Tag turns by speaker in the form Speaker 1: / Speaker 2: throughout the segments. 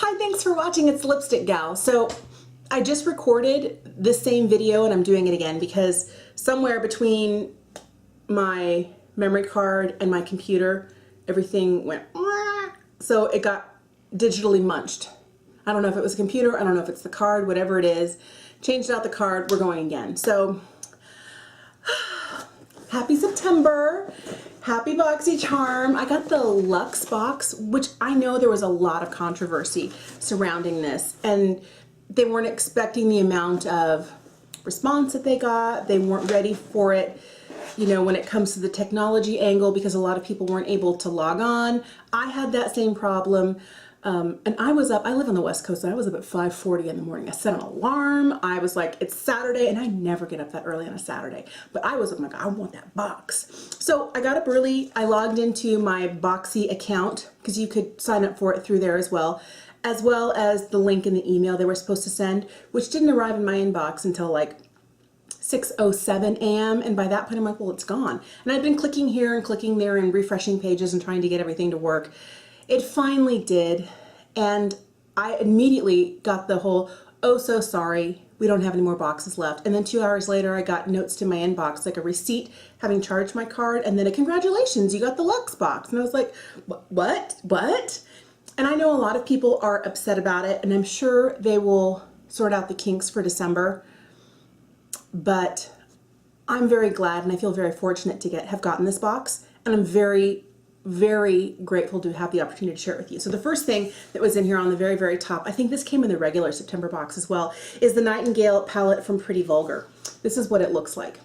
Speaker 1: Hi, thanks for watching. It's Lipstick Gal. So I just recorded this same video and I'm doing it again because somewhere between my memory card and my computer, everything went, so it got digitally munched. I don't know if it was a computer, I don't know if it's the card, whatever it is. Changed out the card, we're going again. So happy September. Happy Boxycharm. I got the Luxe box, which I know there was a lot of controversy surrounding this, and they weren't expecting the amount of response that they got. They weren't ready for it, you know, when it comes to the technology angle, because a lot of people weren't able to log on. I had that same problem. And I was up, I live on the West Coast, and I was up at 5:40 in the morning. I set an alarm. I was like, it's Saturday, and I never get up that early on a Saturday. But I was like, I want that box. So I got up early. I logged into my Boxy account, because you could sign up for it through there as well as the link in the email they were supposed to send, which didn't arrive in my inbox until like 6:07 a.m. And by that point, I'm like, well, it's gone. And I've been clicking here and clicking there and refreshing pages and trying to get everything to work. It finally did, and I immediately got the whole, oh, so sorry, we don't have any more boxes left. And then 2 hours later, I got notes to my inbox, like a receipt having charged my card, and then a congratulations, you got the Luxe box. And I was like, what? And I know a lot of people are upset about it, and I'm sure they will sort out the kinks for December, but I'm very glad, and I feel very fortunate to have gotten this box, and I'm very grateful to have the opportunity to share it with you. So the first thing that was in here on the very top, I think this came in the regular September box as well, is the Nightingale Palette from Pretty Vulgar. This is what it looks like.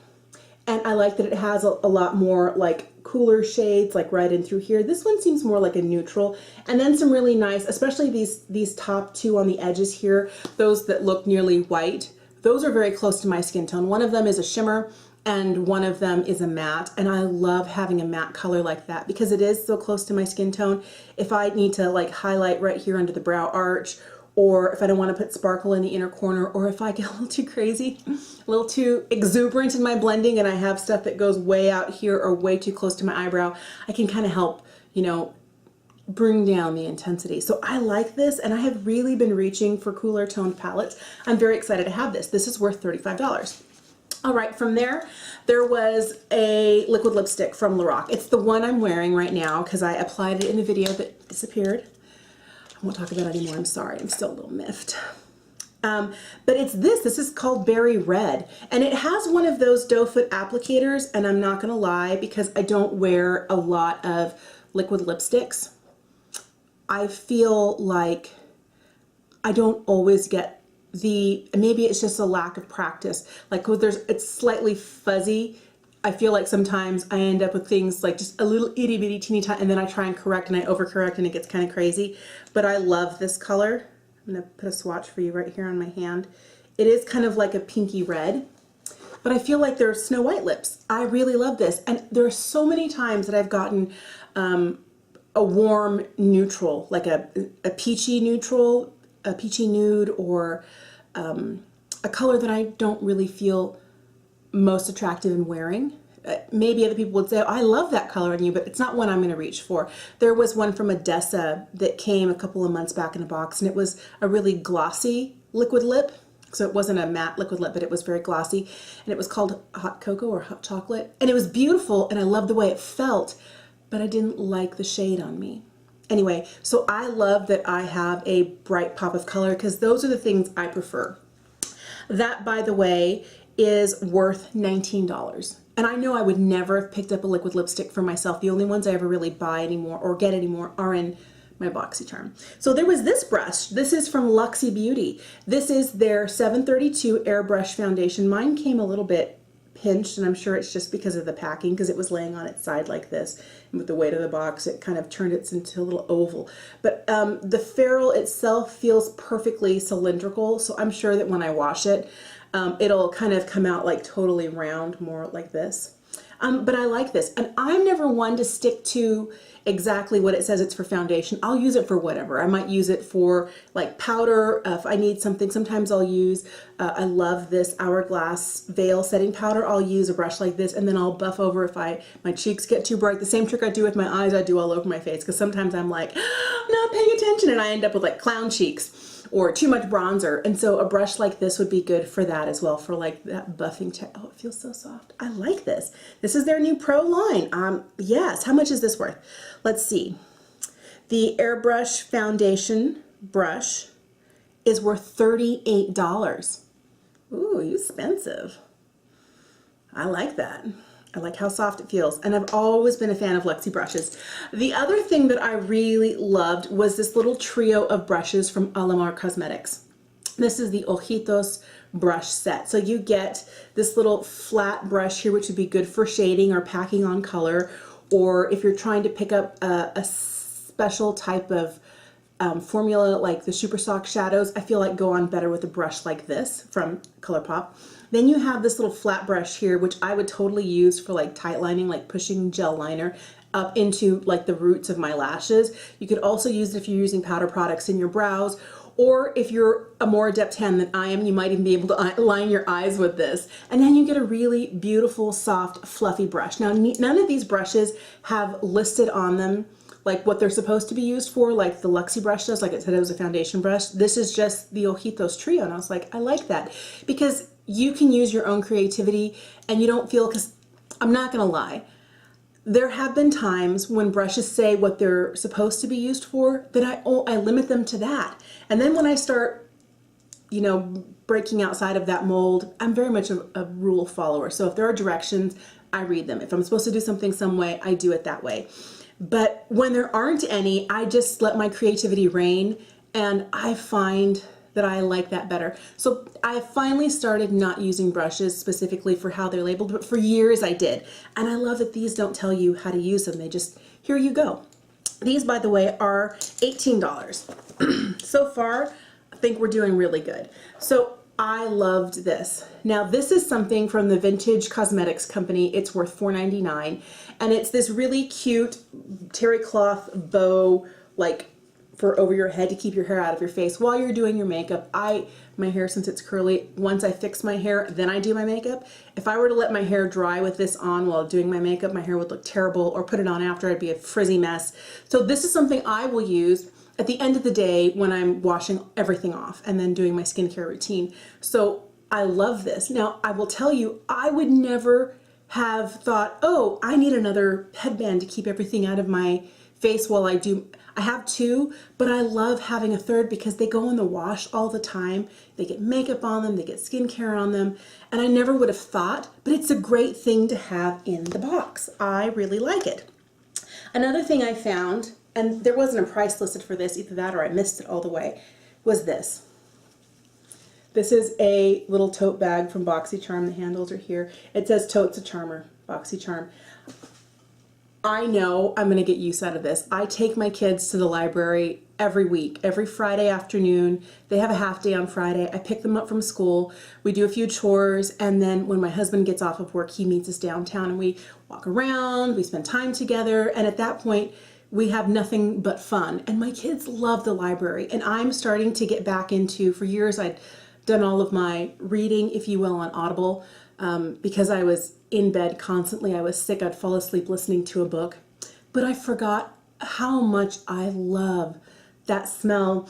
Speaker 1: And I like that it has a lot more like cooler shades, like right in through here. This one seems more like a neutral, and then some really nice, especially these top two on the edges here, those that look nearly white. Those are very close to my skin tone. One of them is a shimmer, and one of them is a matte, and I love having a matte color like that because it is so close to my skin tone. If I need to like highlight right here under the brow arch, or if I don't want to put sparkle in the inner corner, or if I get a little too crazy, a little too exuberant in my blending and I have stuff that goes way out here or way too close to my eyebrow, I can kind of help, you know, bring down the intensity. So I like this, and I have really been reaching for cooler toned palettes. I'm very excited to have this. This is worth $35. All right, from there was a liquid lipstick from Lorac. It's the one I'm wearing right now because I applied it in the video that disappeared. I won't talk about it anymore, I'm sorry, I'm still a little miffed. But it's this is called Berry Red, and it has one of those doe foot applicators, and I'm not gonna lie, because I don't wear a lot of liquid lipsticks, I feel like I don't always get maybe it's just a lack of practice. Like it's slightly fuzzy. I feel like sometimes I end up with things like just a little itty bitty teeny tiny, and then I try and correct and I overcorrect and it gets kind of crazy. But I love this color. I'm gonna put a swatch for you right here on my hand. It is kind of like a pinky red, but I feel like they're Snow White lips. I really love this. And there are so many times that I've gotten a warm neutral, like a peachy neutral, a peachy nude, or a color that I don't really feel most attractive in wearing. Maybe other people would say, oh, I love that color on you, but it's not one I'm going to reach for. There was one from Odessa that came a couple of months back in a box, and it was a really glossy liquid lip. So it wasn't a matte liquid lip, but it was very glossy, and it was called Hot Cocoa or Hot Chocolate, and it was beautiful, and I loved the way it felt, but I didn't like the shade on me. Anyway, so I love that I have a bright pop of color because those are the things I prefer. That, by the way, is worth $19. And I know I would never have picked up a liquid lipstick for myself. The only ones I ever really buy anymore or get anymore are in my Boxycharm. So there was this brush. This is from Luxy Beauty. This is their 732 Airbrush foundation. Mine came a little bit pinched, and I'm sure it's just because of the packing, because it was laying on its side like this, and with the weight of the box it kind of turned it into a little oval. But the ferrule itself feels perfectly cylindrical, so I'm sure that when I wash it, it'll kind of come out like totally round, more like this. But I like this. And I'm never one to stick to exactly what it says it's for foundation. I'll use it for whatever. I might use it for like powder. If I need something, sometimes I'll use, I love this Hourglass Veil setting powder. I'll use a brush like this and then I'll buff over if my cheeks get too bright. The same trick I do with my eyes, I do all over my face because sometimes I'm like, I'm not paying attention and I end up with like clown cheeks or too much bronzer. And so a brush like this would be good for that as well, for like that buffing check. Oh, it feels so soft. I like this. This is their new Pro line. Yes, how much is this worth? Let's see. The Airbrush foundation brush is worth $38. Ooh, expensive. I like that. I like how soft it feels, and I've always been a fan of Luxy brushes. The other thing that I really loved was this little trio of brushes from Alamar Cosmetics. This is the Ojitos brush set. So you get this little flat brush here, which would be good for shading or packing on color, or if you're trying to pick up a special type of formula like the Super Sock shadows, I feel like go on better with a brush like this from ColourPop. Then you have this little flat brush here, which I would totally use for like tight lining, like pushing gel liner up into like the roots of my lashes. You could also use it if you're using powder products in your brows, or if you're a more adept hand than I am, you might even be able to line your eyes with this. And then you get a really beautiful, soft, fluffy brush. Now, none of these brushes have listed on them like what they're supposed to be used for, like the Luxy brush does, like it said it was a foundation brush. This is just the Ojitos trio, and I was like, I like that, because you can use your own creativity and you don't feel, because I'm not gonna lie, there have been times when brushes say what they're supposed to be used for, that I limit them to that. And then when I start, you know, breaking outside of that mold, I'm very much a rule follower. So if there are directions, I read them. If I'm supposed to do something some way, I do it that way. But when there aren't any, I just let my creativity reign, and I find that I like that better. So I finally started not using brushes specifically for how they're labeled, but for years I did. And I love that these don't tell you how to use them. They just, here you go. These, by the way, are $18. So far, I think we're doing really good. So I loved this. Now, this is something from the Vintage Cosmetics company. It's worth $4.99. And it's this really cute terry cloth bow, like for over your head to keep your hair out of your face while you're doing your makeup. My hair, since it's curly, once I fix my hair, then I do my makeup. If I were to let my hair dry with this on while doing my makeup, my hair would look terrible, or put it on after, I'd be a frizzy mess. So this is something I will use at the end of the day when I'm washing everything off and then doing my skincare routine. So I love this. Now, I will tell you, I would never have thought, oh, I need another headband to keep everything out of my face while I do. I have two, but I love having a third because they go in the wash all the time. They get makeup on them, they get skincare on them, and I never would have thought, but it's a great thing to have in the box. I really like it. Another thing I found, and there wasn't a price listed for this, either that or I missed it all the way, was this. This is a little tote bag from Boxycharm. The handles are here. It says Tote's a Charmer, Boxycharm. I know I'm going to get use out of this. I take my kids to the library every week, every Friday afternoon. They have a half day on Friday. I pick them up from school. We do a few chores, and then when my husband gets off of work, he meets us downtown and we walk around, we spend time together, and at that point, we have nothing but fun. And my kids love the library, and I'm starting to get back into, for years I'd done all of my reading, if you will, on Audible, because I was in bed constantly. I was sick. I'd fall asleep listening to a book. But I forgot how much I love that smell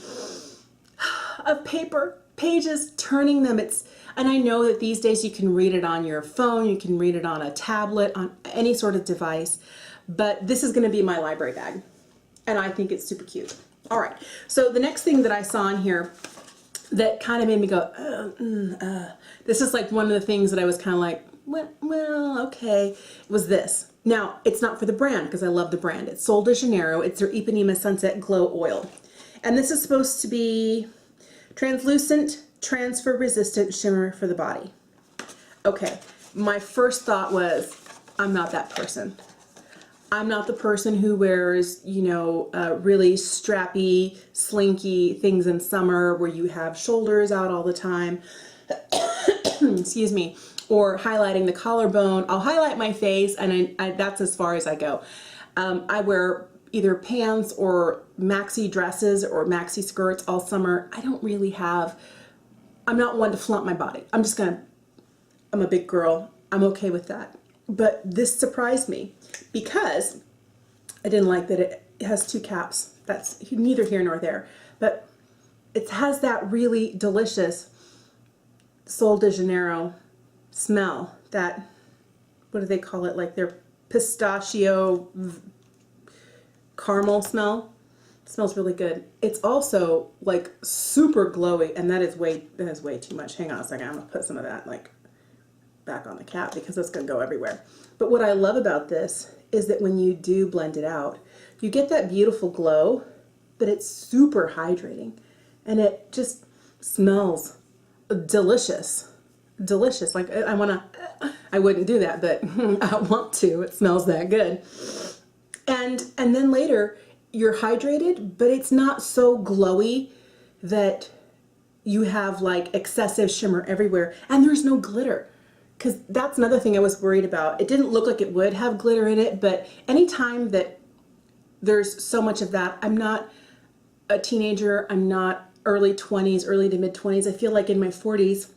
Speaker 1: of paper, pages, turning them. And I know that these days you can read it on your phone, you can read it on a tablet, on any sort of device, but this is going to be my library bag. And I think it's super cute. All right, so the next thing that I saw in here that kind of made me go, this is like one of the things that I was kind of like, well, okay, was this. Now, it's not for the brand because I love the brand. It's Sol de Janeiro. It's their Ipanema Sunset Glow Oil. And this is supposed to be translucent, transfer resistant shimmer for the body. Okay, my first thought was, I'm not that person. I'm not the person who wears, you know, really strappy, slinky things in summer where you have shoulders out all the time. Excuse me. or highlighting the collarbone. I'll highlight my face, and that's as far as I go. I wear either pants or maxi dresses or maxi skirts all summer. I don't really have, I'm not one to flaunt my body. I'm a big girl. I'm okay with that. But this surprised me because I didn't like that it has two caps. That's neither here nor there. But it has that really delicious Sol de Janeiro smell. That, what do they call it? Like their pistachio caramel smell. It smells really good. It's also like super glowy, and that is way too much. Hang on a second. I'm gonna put some of that like back on the cap because it's gonna go everywhere. But what I love about this is that when you do blend it out, you get that beautiful glow, but it's super hydrating, and it just smells delicious. Delicious. Like I wouldn't do that, but I want to. It smells that good. And then later you're hydrated, but it's not so glowy that you have like excessive shimmer everywhere, and there's no glitter. Because that's another thing I was worried about. It didn't look like it would have glitter in it, but anytime that there's so much of that, I'm not a teenager, I'm not early 20s, early to mid 20s. I feel like in my 40s,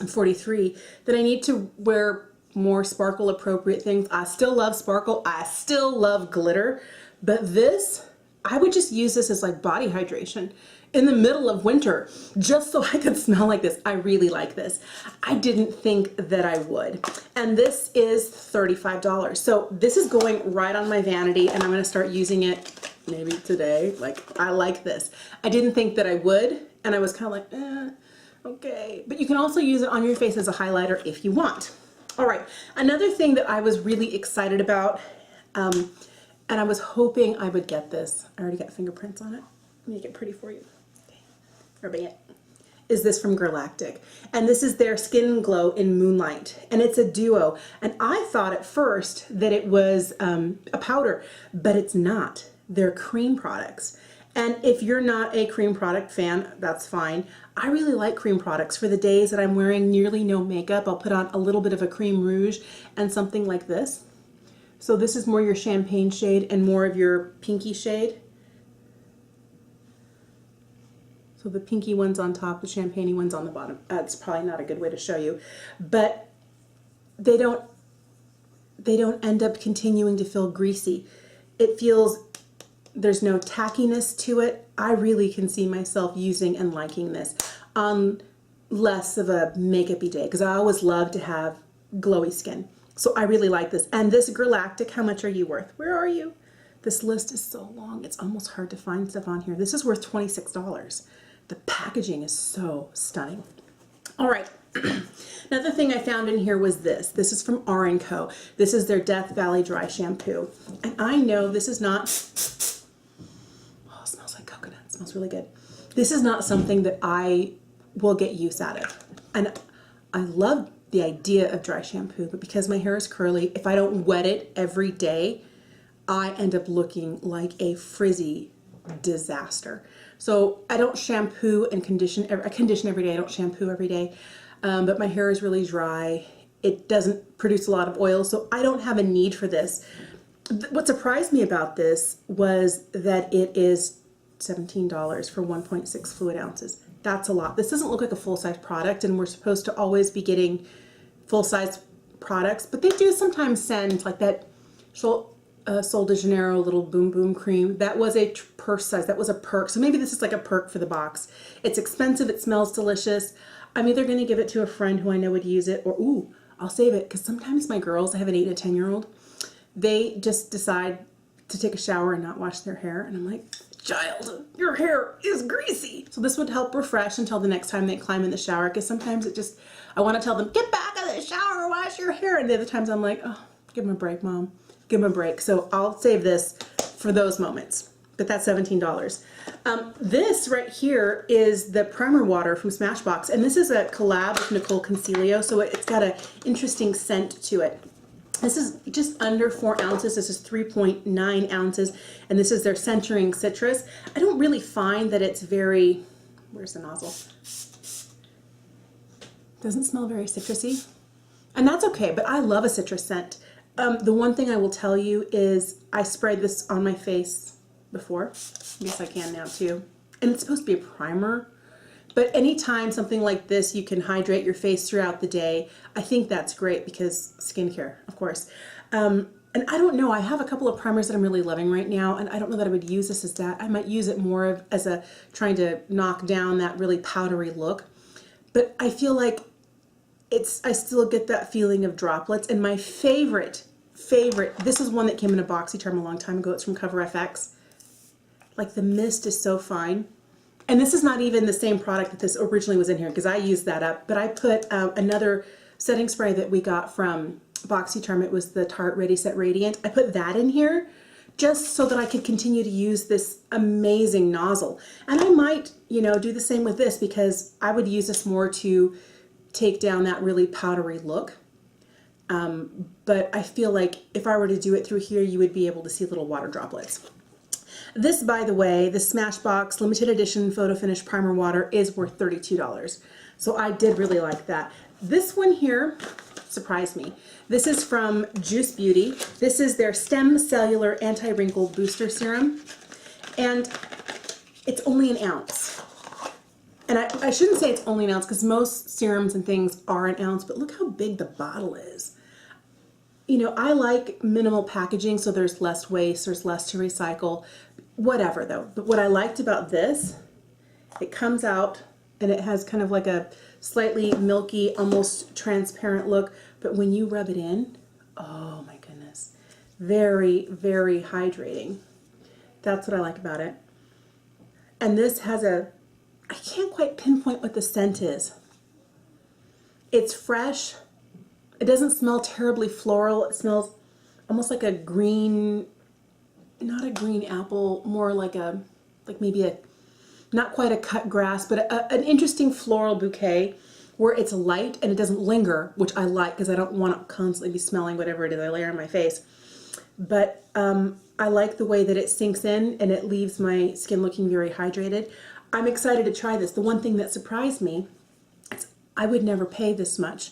Speaker 1: I'm 43, that I need to wear more sparkle appropriate things. I still love sparkle, I still love glitter, but this, I would just use this as like body hydration in the middle of winter, just so I could smell like this. I really like this. I didn't think that I would. And this is $35. So this is going right on my vanity, and I'm gonna start using it maybe today. Like, I like this. I didn't think that I would, and I was kind of like, okay. But you can also use it on your face as a highlighter if you want. All right, another thing that I was really excited about, and I was hoping I would get this. I already got fingerprints on it. Let me make it pretty for you. Okay. Rubbing it. Is this from Lactic. And this is their Skin Glow in Moonlight. And it's a duo. And I thought at first that it was a powder, but it's not. They're cream products. And if you're not a cream product fan, that's fine. I really like cream products. For the days that I'm wearing nearly no makeup, I'll put on a little bit of a cream rouge and something like this. So this is more your champagne shade and more of your pinky shade. So the pinky one's on top, the champagne one's on the bottom. That's probably not a good way to show you, but they don't end up continuing to feel greasy. It feels, there's no tackiness to it. I really can see myself using and liking this on less of a makeup-y day, because I always love to have glowy skin. So I really like this. And this Lactic, how much are you worth? Where are you? This list is so long, it's almost hard to find stuff on here. This is worth $26. The packaging is so stunning. All right, another thing I found in here was this. This is from R & Co. This is their Death Valley Dry Shampoo. And I know this is not, oh, it smells like coconut. It smells really good. This is not something that I will get use out of. And I love the idea of dry shampoo, but because my hair is curly, if I don't wet it every day, I end up looking like a frizzy disaster. So I don't shampoo and condition. I condition every day. I don't shampoo every day, but my hair is really dry. It doesn't produce a lot of oil, so I don't have a need for this. What surprised me about this was that it is $17 for 1.6 fluid ounces. That's a lot. This doesn't look like a full-size product, and we're supposed to always be getting full-size products, but they do sometimes send like that Sol de Janeiro little boom boom cream. That was a purse size. That was a perk. So maybe this is like a perk for the box. It's expensive. It smells delicious. I'm either going to give it to a friend who I know would use it, or ooh, I'll save it, because sometimes my girls, I have an 8 and a 10-year-old, they just decide to take a shower and not wash their hair, and I'm like, child, your hair is greasy. So this would help refresh until the next time they climb in the shower, because sometimes it just, I want to tell them, get back out of the shower, wash your hair, and the other times I'm like, oh, give them a break, Mom. Give them a break. So I'll save this for those moments. But that's $17. This right here is the primer water from Smashbox, and this is a collab with Nicole Concilio, so it's got an interesting scent to it. This is just under 4 ounces. This is 3.9 ounces, and this is their Centering Citrus. I don't really find that it's very, where's the nozzle? Doesn't smell very citrusy. And that's okay, but I love a citrus scent. The one thing I will tell you is I sprayed this on my face before. I guess I can now too. And it's supposed to be a primer. But anytime something like this, you can hydrate your face throughout the day. I think that's great because skincare, of course. And I don't know, I have a couple of primers that I'm really loving right now, and I don't know that I would use this as that. I might use it more of as a trying to knock down that really powdery look. But I feel like I still get that feeling of droplets. And my favorite, this is one that came in a Boxycharm a long time ago. It's from Cover FX. Like the mist is so fine. And this is not even the same product that this originally was in here because I used that up. But I put another setting spray that we got from Boxycharm. It was the Tart Ready Set Radiant. I put that in here just so that I could continue to use this amazing nozzle. And I might, you know, do the same with this because I would use this more to take down that really powdery look. But I feel like if I were to do it through here, you would be able to see little water droplets. This, by the way, the Smashbox limited edition photo finish primer water is worth $32. So I did really like that. This one here surprised me. This is from Juice Beauty. This is their Stem Cellular Anti-Wrinkle Booster Serum. And it's only an ounce. And I shouldn't say it's only an ounce because most serums and things are an ounce, but look how big the bottle is. You know, I like minimal packaging, so there's less waste, there's less to recycle, whatever though. But what I liked about this, it comes out and it has kind of like a slightly milky, almost transparent look, but when you rub it in, oh my goodness, very, very hydrating. That's what I like about it. And this has I can't quite pinpoint what the scent is. It's fresh. It doesn't smell terribly floral. It smells almost like a green, not a green apple, more like maybe a, not quite a cut grass, but an interesting floral bouquet where it's light and it doesn't linger, which I like because I don't want to constantly be smelling whatever it is I layer on my face. But I like the way that it sinks in and it leaves my skin looking very hydrated. I'm excited to try this. The one thing that surprised me is I would never pay this much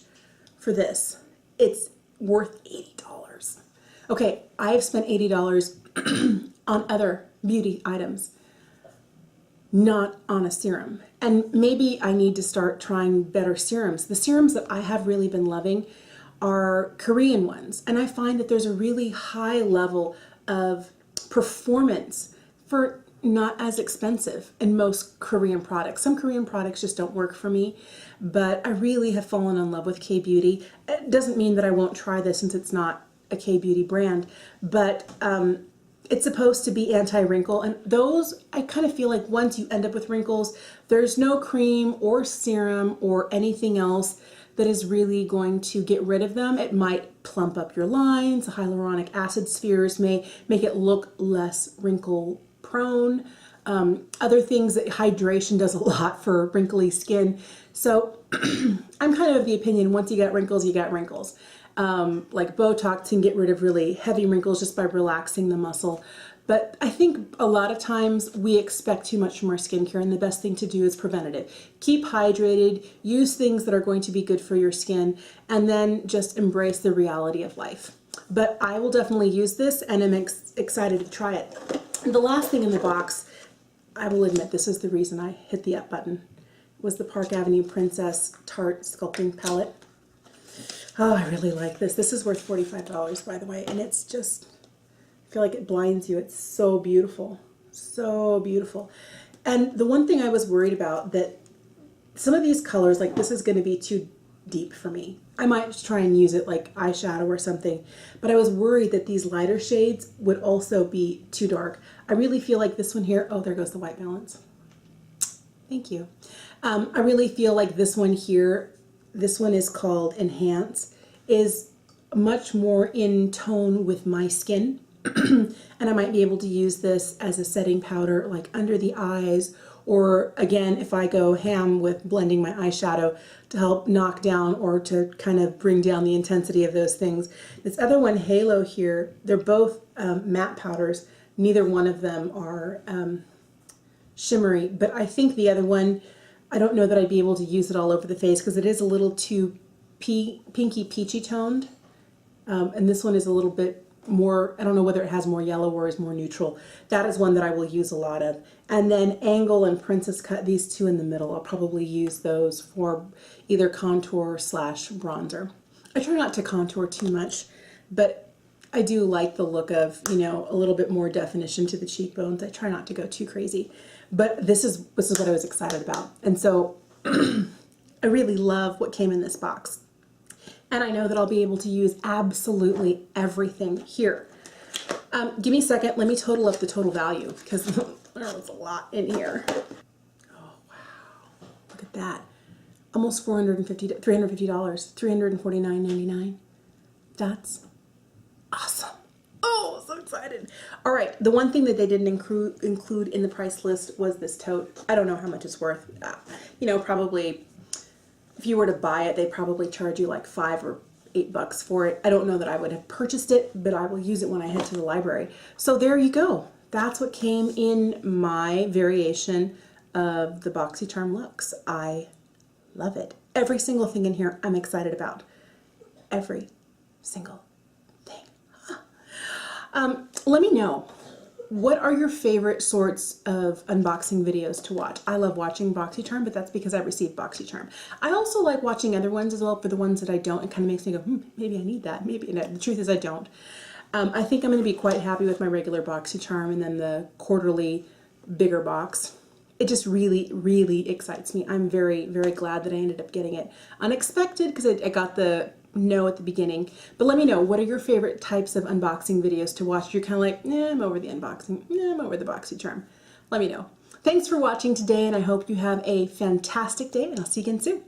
Speaker 1: for this. It's worth $80. Okay, I've spent $80 on other beauty items, not on a serum. And maybe I need to start trying better serums. The serums that I have really been loving are Korean ones. And I find that there's a really high level of performance for not as expensive in most Korean products. Some Korean products just don't work for me, but I really have fallen in love with K-Beauty. It doesn't mean that I won't try this since it's not a K-Beauty brand, but it's supposed to be anti-wrinkle, and those, I kind of feel like once you end up with wrinkles, there's no cream or serum or anything else that is really going to get rid of them. It might plump up your lines. The hyaluronic acid spheres may make it look less wrinkle prone. Other things, that hydration does a lot for wrinkly skin. So I'm kind of the opinion, once you got wrinkles, you got wrinkles. Like Botox can get rid of really heavy wrinkles just by relaxing the muscle. But I think a lot of times we expect too much from our skincare, and the best thing to do is preventative. Keep hydrated, use things that are going to be good for your skin, and then just embrace the reality of life. But I will definitely use this, and I'm excited to try it. And the last thing in the box, I will admit this is the reason I hit the up button, was the Park Avenue Princess Tart Sculpting Palette. Oh, I really like this. This is worth $45, by the way, and it's just, I feel like it blinds you. It's so beautiful, so beautiful. And the one thing I was worried about, that some of these colors, like this is going to be too deep for me. I might just try and use it like eyeshadow or something, but I was worried that these lighter shades would also be too dark. I really feel like this one here, oh, there goes the white balance. Thank you. I really feel like this one here, this one is called Enhance, is much more in tone with my skin. And I might be able to use this as a setting powder like under the eyes, or again, if I go ham with blending my eyeshadow to help knock down or to kind of bring down the intensity of those things. This other one, Halo here, they're both matte powders. Neither one of them are shimmery, but I think the other one, I don't know that I'd be able to use it all over the face because it is a little too pinky peachy toned. And this one is a little bit more, I don't know whether it has more yellow or is more neutral. That is one that I will use a lot of. And then Angle and Princess Cut, these two in the middle, I'll probably use those for either contour slash bronzer. I try not to contour too much, but I do like the look of, you know, a little bit more definition to the cheekbones. I try not to go too crazy, but this is what I was excited about. And so I really love what came in this box. And I know that I'll be able to use absolutely everything here. Give me a second. Let me total up the total value because there was a lot in here. Oh, wow. Look at that. Almost $350, $349.99. That's awesome. Oh, so excited. All right. The one thing that they didn't include in the price list was this tote. I don't know how much it's worth. You know, probably if you were to buy it, they probably charge you like $5 or $8 for it. I don't know that I would have purchased it, but I will use it when I head to the library. So there you go. That's what came in my variation of the Boxycharm Luxe. I love it. Every single thing in here I'm excited about. Every single thing. Let me know. What are your favorite sorts of unboxing videos to watch? I love watching Boxycharm, but that's because I received Boxycharm. I also like watching other ones as well. For the ones that I don't, it kind of makes me go, maybe I need that. Maybe. And the truth is I don't. I think I'm going to be quite happy with my regular Boxycharm and then the quarterly bigger box. It just really, really excites me. I'm very, very glad that I ended up getting it. Unexpected because I got the no at the beginning. But let me know, what are your favorite types of unboxing videos to watch? You're kind of like, nah, I'm over the unboxing. Nah, I'm over the Boxycharm. Let me know. Thanks for watching today, and I hope you have a fantastic day, and I'll see you again soon.